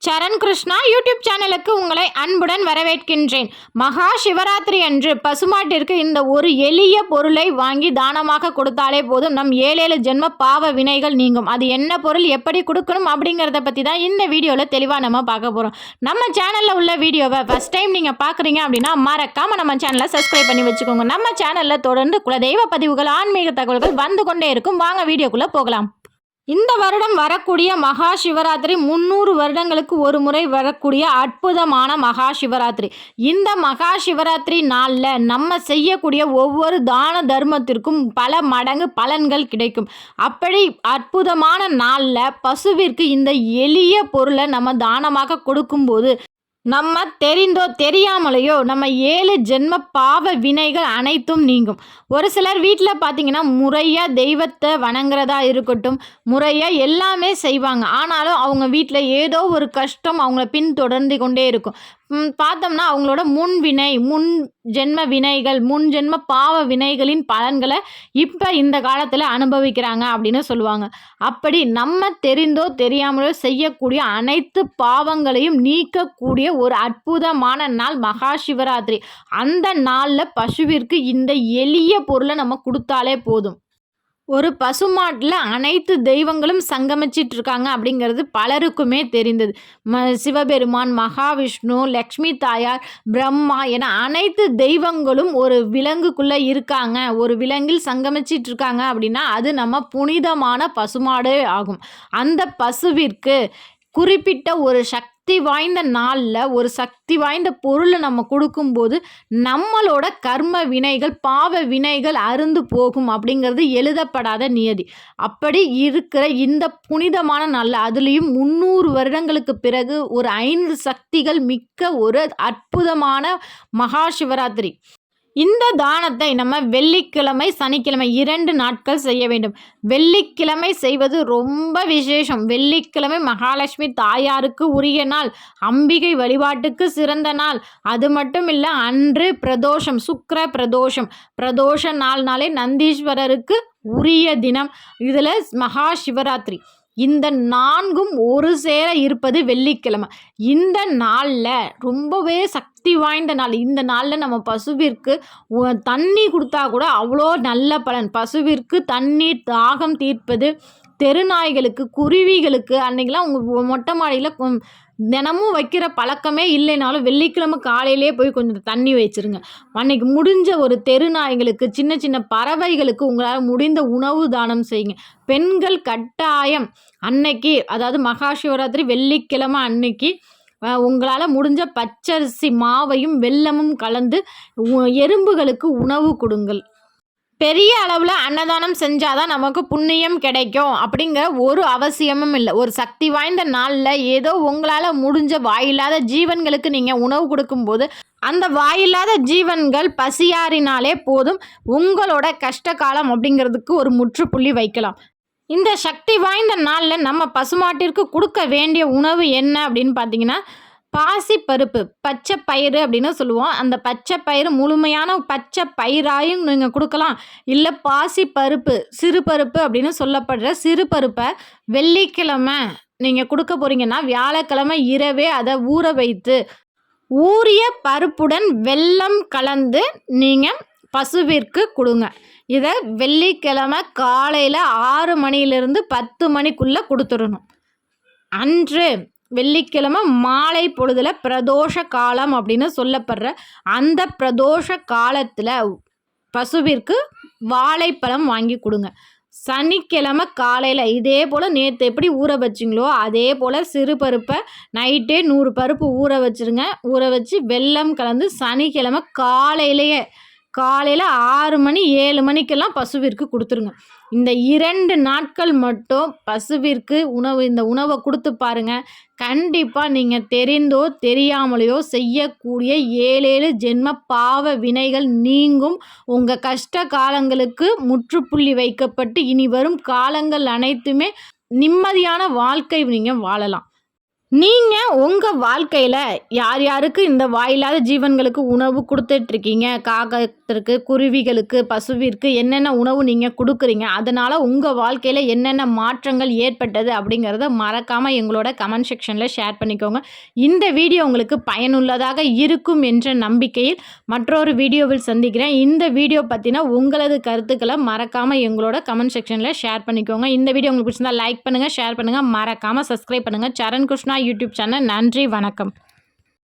சரண் Krishna YouTube சேனலுக்கு உங்களை அன்புடன் வரவேற்கின்றேன். மகா சிவராத்திரி அன்று பசுமாட்டிற்கு இந்த ஒரு எளிய பொருளை வாங்கி தானமாக கொடுத்தாலே போதும், நம் 7 ஜென்ம பாவ வினைகள் நீங்கும். அது என்ன பொருள், எப்படி கொடுக்கணும் அப்படிங்கிறத பற்றி தான் இந்த வீடியோவில் தெளிவாக நம்ம பார்க்க போகிறோம். நம்ம சேனலில் உள்ள வீடியோவை ஃபஸ்ட் டைம் நீங்கள் பார்க்குறீங்க அப்படின்னா மறக்காமல் நம்ம சேனலை சப்ஸ்கிரைப் பண்ணி வச்சுக்கோங்க. நம்ம சேனலில் தொடர்ந்து குலதெய்வ பதிவுகள், ஆன்மீக தகவல்கள் வந்து கொண்டே இருக்கும். வாங்க வீடியோக்குள்ளே போகலாம். இந்த வருடம் வரக்கூடிய மகா சிவராத்திரி 300 வருடங்களுக்கு ஒரு முறை வரக்கூடிய அற்புதமான மகா சிவராத்திரி. இந்த மகா சிவராத்திரி நாளில் நம்ம செய்யக்கூடிய ஒவ்வொரு தான தர்மத்திற்கும் பல மடங்கு பலன்கள் கிடைக்கும். அப்படி அற்புதமான நாளில் பசுவிற்கு இந்த எளிய பொருளை நம்ம தானமாக கொடுக்கும்போது நம்ம தெரிந்தோ தெரியாமலையோ நம்ம 7 ஜென்ம பாவ வினைகள் அனைத்தும் நீங்கும். ஒரு சிலர் வீட்டில் பார்த்தீங்கன்னா முறையாக தெய்வத்தை வணங்குறதா இருக்கட்டும், முறையாக எல்லாமே செய்வாங்க. ஆனாலும் அவங்க வீட்டில் ஏதோ ஒரு கஷ்டம் அவங்கள பின்தொடர்ந்து கொண்டே இருக்கும். பார்த்தோம்னா அவங்களோட முன் ஜென்ம வினைகள், முன் ஜென்ம பாவ வினைகளின் பலன்களை இப்போ இந்த காலத்தில் அனுபவிக்கிறாங்க அப்படின்னு சொல்லுவாங்க. அப்படி நம்ம தெரிந்தோ தெரியாமலோ செய்யக்கூடிய அனைத்து பாவங்களையும் நீக்கக்கூடிய ஒரு அற்புதமான நாள் மகா சிவராத்திரி. அந்த நாளில் பசுவிற்கு இந்த எளிய பொருளை நம்ம கொடுத்தாலே போதும். ஒரு பசுமாட்டில் அனைத்து தெய்வங்களும் சங்கமிச்சிட்டு இருக்காங்க அப்படிங்கிறது பலருக்குமே தெரிந்தது. சிவபெருமான், மகாவிஷ்ணு, லக்ஷ்மி தாயார், பிரம்மா என அனைத்து தெய்வங்களும் ஒரு விலங்குக்குள்ளே இருக்காங்க, ஒரு விலங்கில் சங்கமிச்சிட்டு இருக்காங்க அப்படின்னா அது நம்ம புனிதமான பசுமாடே ஆகும். அந்த பசுவிற்கு குறிப்பிட்ட ஒரு சக்தி வாய்ந்த நாளில் ஒரு சக்தி வாய்ந்த பொருளை நம்ம கொடுக்கும்போது நம்மளோட கர்ம வினைகள், பாவ வினைகள் அருந்து போகும் அப்படிங்கிறது எழுதப்படாத நியதி. அப்படி இருக்கிற இந்த புனிதமான நாளில், அதுலேயும் 300 வருடங்களுக்கு பிறகு ஒரு 5 சக்திகள் மிக்க ஒரு அற்புதமான மகா சிவராத்திரி. இந்த தானத்தை நம்ம வெள்ளிக்கிழமை, சனிக்கிழமை 2 நாட்கள் செய்ய வேண்டும். வெள்ளிக்கிழமை செய்வது ரொம்ப விசேஷம். வெள்ளிக்கிழமை மகாலட்சுமி தாயாருக்கு உரிய நாள், அம்பிகை வழிபாட்டுக்கு சிறந்த நாள். அது மட்டும் இல்லை, அன்று பிரதோஷம், சுக்கிர பிரதோஷம். பிரதோஷ நாள்னாலே நந்தீஸ்வரருக்கு உரிய தினம். இதில் மகா சிவராத்திரி. இந்த 4ம் ஒரு சேர இருப்பது வெள்ளிக்கிழமை. இந்த நாளில் ரொம்பவே சக்தி வாய்ந்த நாள். இந்த நாளில் நம்ம பசுவிற்கு தண்ணி கொடுத்தா கூட அவ்வளோ நல்ல பலன். பசுவிற்கு தண்ணீர் தாகம் தீர்ப்பது, தெருநாய்களுக்கு, குருவிகளுக்கு அன்றைக்கெலாம் உங்கள் மொட்டை மாடியில் தினமும் வைக்கிற பழக்கமே இல்லைனாலும் வெள்ளிக்கிழமை காலையிலே போய் கொஞ்சம் தண்ணி வச்சுருங்க. அன்றைக்கி முடிஞ்ச ஒரு தெருநாய்களுக்கு, சின்ன சின்ன பறவைகளுக்கு உங்களால் முடிந்த உணவு தானம் செய்யுங்க. பெண்கள் கட்டாயம் அன்னைக்கு, அதாவது மகா சிவராத்திரி வெள்ளிக்கிழமை அன்னைக்கு உங்களால் முடிஞ்ச பச்சரிசி மாவையும் வெல்லமும் கலந்து எறும்புகளுக்கு உணவு கொடுங்கள். பெரிய அளவில் அன்னதானம் செஞ்சால் தான் நமக்கு புண்ணியம் கிடைக்கும் அப்படிங்கிற ஒரு அவசியமும் இல்லை. ஒரு சக்தி வாய்ந்த நாளில் ஏதோ உங்களால் முடிஞ்ச வாயில்லாத ஜீவன்களுக்கு நீங்கள் உணவு கொடுக்கும்போது அந்த வாயில்லாத ஜீவன்கள் பசியாறினாலே போதும், உங்களோட கஷ்ட காலம் அப்படிங்கிறதுக்கு ஒரு முற்றுப்புள்ளி வைக்கலாம். இந்த சக்தி வாய்ந்த நாளில் நம்ம பசுமாட்டிற்கு கொடுக்க வேண்டிய உணவு என்ன அப்படின்னு பார்த்தீங்கன்னா, பாசி பருப்பு, பச்சை பயிறு அப்படின்னு சொல்லுவோம். அந்த பச்சை பயிறு முழுமையான பச்சை பயிராயும் நீங்கள் கொடுக்கலாம். இல்லை பாசி பருப்பு, சிறு பருப்பு அப்படின்னு சொல்லப்படுற சிறு பருப்பை வெள்ளிக்கிழமை நீங்கள் கொடுக்க போகிறீங்கன்னா வியாழக்கிழமை இரவே அதை ஊற வைத்து, ஊறிய பருப்புடன் வெல்லம் கலந்து நீங்கள் பசுவிற்கு கொடுங்க. இதை வெள்ளிக்கிழமை காலையில் 6 மணியிலிருந்து 10 மணிக்குள்ளே கொடுத்துடணும். அன்று வெள்ளிக்கிழமை மாலை பொழுதில் பிரதோஷ காலம் அப்படின்னு சொல்லப்படுற அந்த பிரதோஷ காலத்தில் பசுவிற்கு வாழைப்பழம் வாங்கி கொடுங்க. சனிக்கிழமை காலையில் இதே போல் நேற்று எப்படி ஊற வச்சிங்களோ அதே போல் சிறு பருப்பை நைட்டே 100 பருப்பு ஊற வச்சுருங்க. ஊற வச்சு வெல்லம் கலந்து சனிக்கிழமை காலையில் 6 மணி 7 மணிக்கெல்லாம் பசுவிற்கு கொடுத்துருங்க. இந்த 2 நாட்கள் மட்டும் பசுவிற்கு இந்த உணவை கொடுத்து பாருங்கள். கண்டிப்பாக நீங்கள் தெரிந்தோ தெரியாமலையோ செய்யக்கூடிய 7 ஜென்ம பாவ வினைகள் நீங்கும். உங்கள் கஷ்ட காலங்களுக்கு முற்றுப்புள்ளி வைக்கப்பட்டு இனி வரும் காலங்கள் அனைத்துமே நிம்மதியான வாழ்க்கை நீங்கள் வாழலாம். நீங்கள் உங்கள் வாழ்க்கையில் யார் யாருக்கு இந்த வாயில்லாத ஜீவன்களுக்கு உணவு கொடுத்துட்ருக்கீங்க, காகத்திற்கு, குருவிகளுக்கு, பசுவிற்கு என்னென்ன உணவு நீங்கள் கொடுக்குறீங்க, அதனால் உங்கள் வாழ்க்கையில் என்னென்ன மாற்றங்கள் ஏற்பட்டது அப்படிங்கிறத மறக்காமல் எங்களோட கமெண்ட் செக்ஷனில் ஷேர் பண்ணிக்கோங்க. இந்த வீடியோ உங்களுக்கு பயனுள்ளதாக இருக்கும் என்ற நம்பிக்கையில் மற்றொரு வீடியோவில் சந்திக்கிறேன். இந்த வீடியோ பற்றின உங்களது கருத்துக்களை மறக்காமல் எங்களோட கமெண்ட் செக்ஷனில் ஷேர் பண்ணிக்கோங்க. இந்த வீடியோ உங்களுக்கு பிடிச்சிருந்தா லைக் பண்ணுங்கள், ஷேர் பண்ணுங்கள், மறக்காமல் சப்ஸ்கிரைப் பண்ணுங்கள். சரண் கிருஷ்ணா யூடியூப் சேனல். நன்றி, வணக்கம்.